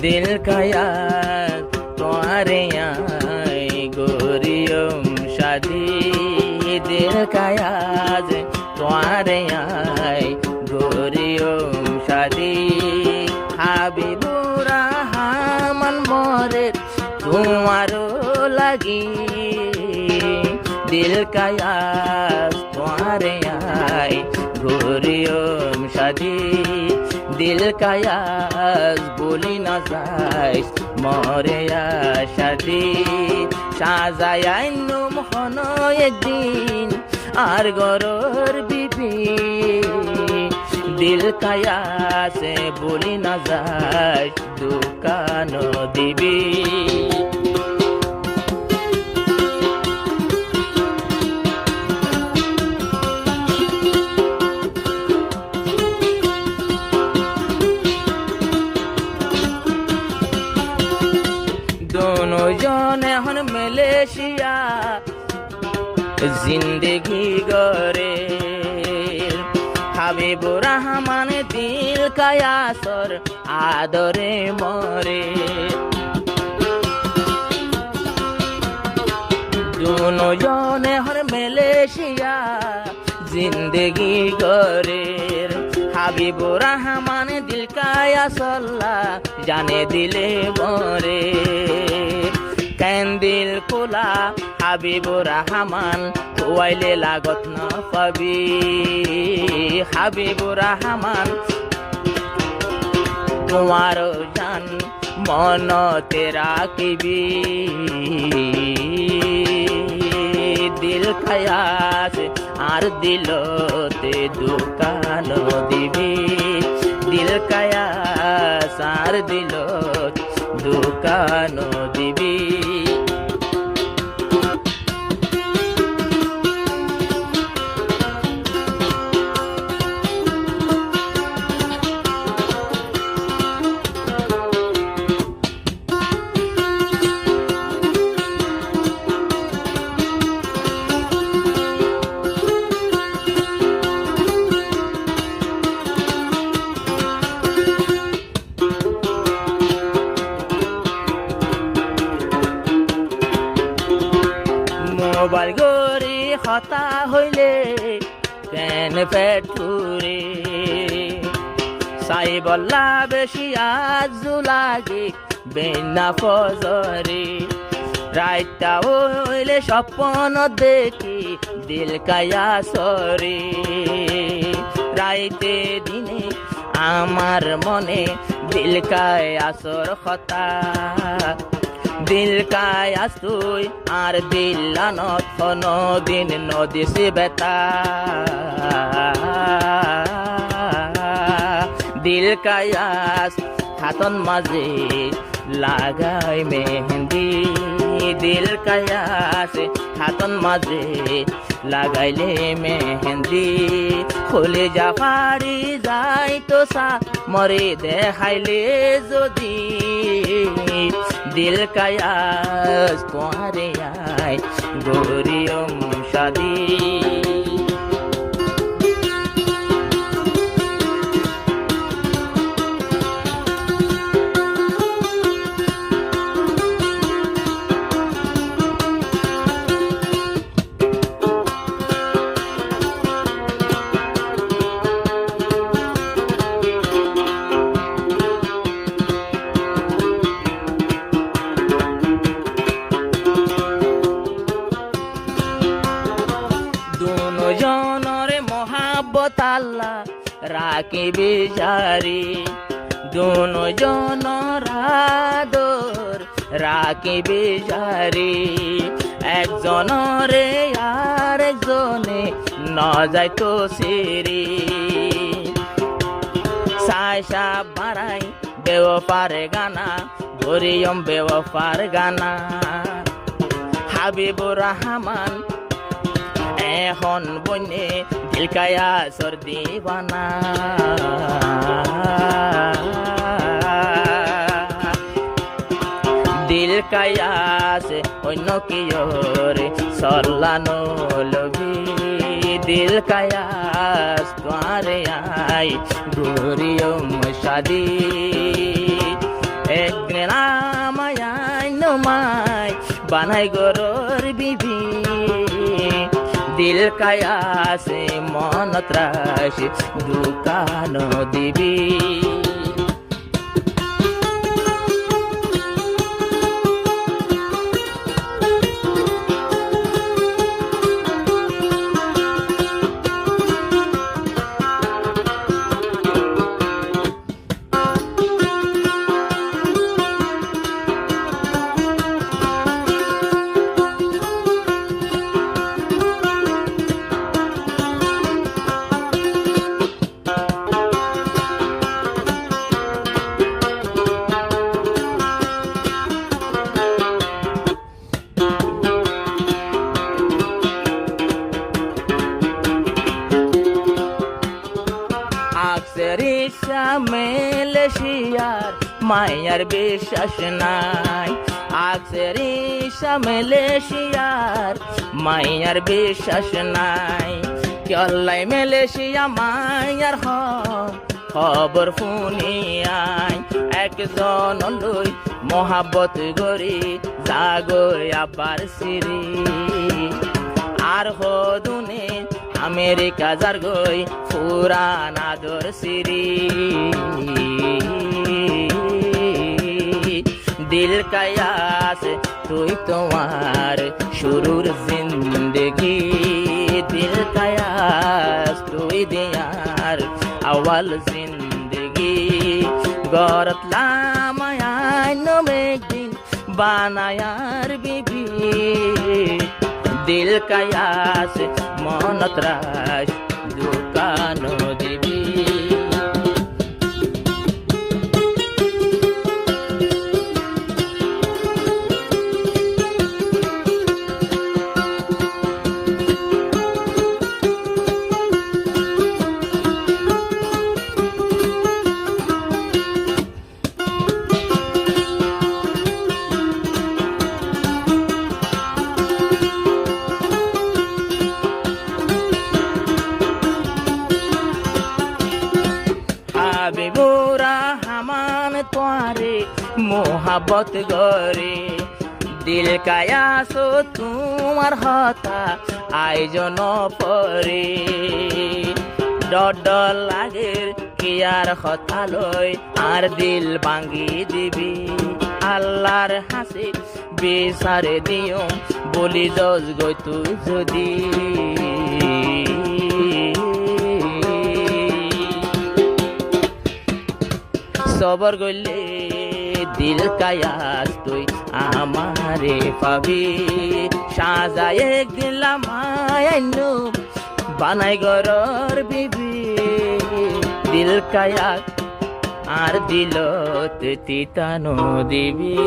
दिल का याद तुम्हारे यहाँ गोरियम शादी दिल का याद तुम्हारे यहाँ गोरियम शादी হাবিবুর রহমান মোরে তোমারও লাগি दिल का याद तुम्हारे यहाँ गोरियम शादी दिल का याद बोली न যায় মরে শাদি সাজায়াইনু মহন একদিন আর গরর বিবি दिल का याद से बोली न যায় দোকান দিবি दोनों जन এখন মালয়েশিয়া जिंदगी गरे হাবিবুর রহমান দিল का यासर आदरे मरे दोनों जन এখন মালয়েশিয়া जिंदगी गरे হাবিবুর রহমান दिल का यासर जाने दिले मरे कैंदिल खोला হাবিবুর রহমান ওয়াইলে লাগত না পাবি হাবিবুর রহমান তোমার জান মনতে রাখিবি দিল খায়াস আর দিলতে দোকান দিবি দিল খায়াস আর দিলত দোকান দিবি মোবাইল গরি হতা হইলে কেন পেটুরে সাই বল্লা বেশি আজু লাগে বেনা ফজরে রাইতা হইলে স্বপ্ন দেখি দিল কায়া সরে রাইতে দিনে আমার মনে দিল কায়া সর কথা दिल का यासुई आर दिलाনত কোনো দিন নদিছে বেতা दिल का यास হাতন মাঝে লাগাই মেহেন্দি दिल का यास হাতন মাঝে লাগাইলে মেহেন্দি খুলে জাফারি যাই তো সা মরে দেখাইলে যদি दिल का याद तुम्हारे यहाँ गोरियम शादी জনরে মহাব্বত আল্লাহ রাখিবি জারি দোনো জনর আদর রাখিবি জারি একজনরে আর একজনে ন যাইতো সিরি সাইসা বাড়াই বেওফার গানা গোরিয়ম বেওফার গানা হাবিবুর রহমান এখন বনে দিল का यासर दीवाना दिल का यास অন্য কি ওরে সল্লানো লবি दिल का यास तुम्हारे आई गोरियम शादी एक বানাই গরর বিবি দিল কায়া সে মনত রাশি দোকান দিবি রিসা মেলেশিয়ার মায়ার বিশ্বাস নাই রিসা মেলেশিয়ার মায়ার বিশ্বাস নাই কেলাই মেলেশিয়া মায়ার খবর শুনিয়াই একজন লই মহাবত গরি জাগই আবার সিরি আর হদুনে আমেরিকা যার গই পুরান আদর সিরি দিল কায়াস তুই তোমার শুরুর জিন্দগি দিল কায়াস তুই দিয়ার আওয়াল জিন্দগি গরত লামায়ায় নমেদিন বানায়ার বিবি দিল কায়াস মনত রাশ দোকান দিবি হাবিবুরা হামান তোয়ারে মোহাবত গরে দিল কায়াসো তোমার হতা আয়োজন পরে ডর লাগের কিয়ার হতা লই আর দিল ভাঙ্গি দিবি আল্লাহর হাসি বিচারে দিও বলি দোষ গই তুই যদি সবর গইলে দিল কায়াস তুই আমারে পাবি সাজায়ে দিলাম আইনু বানাই গরর বিবি দিল কায়াস আর দিলত তিতানো দিবি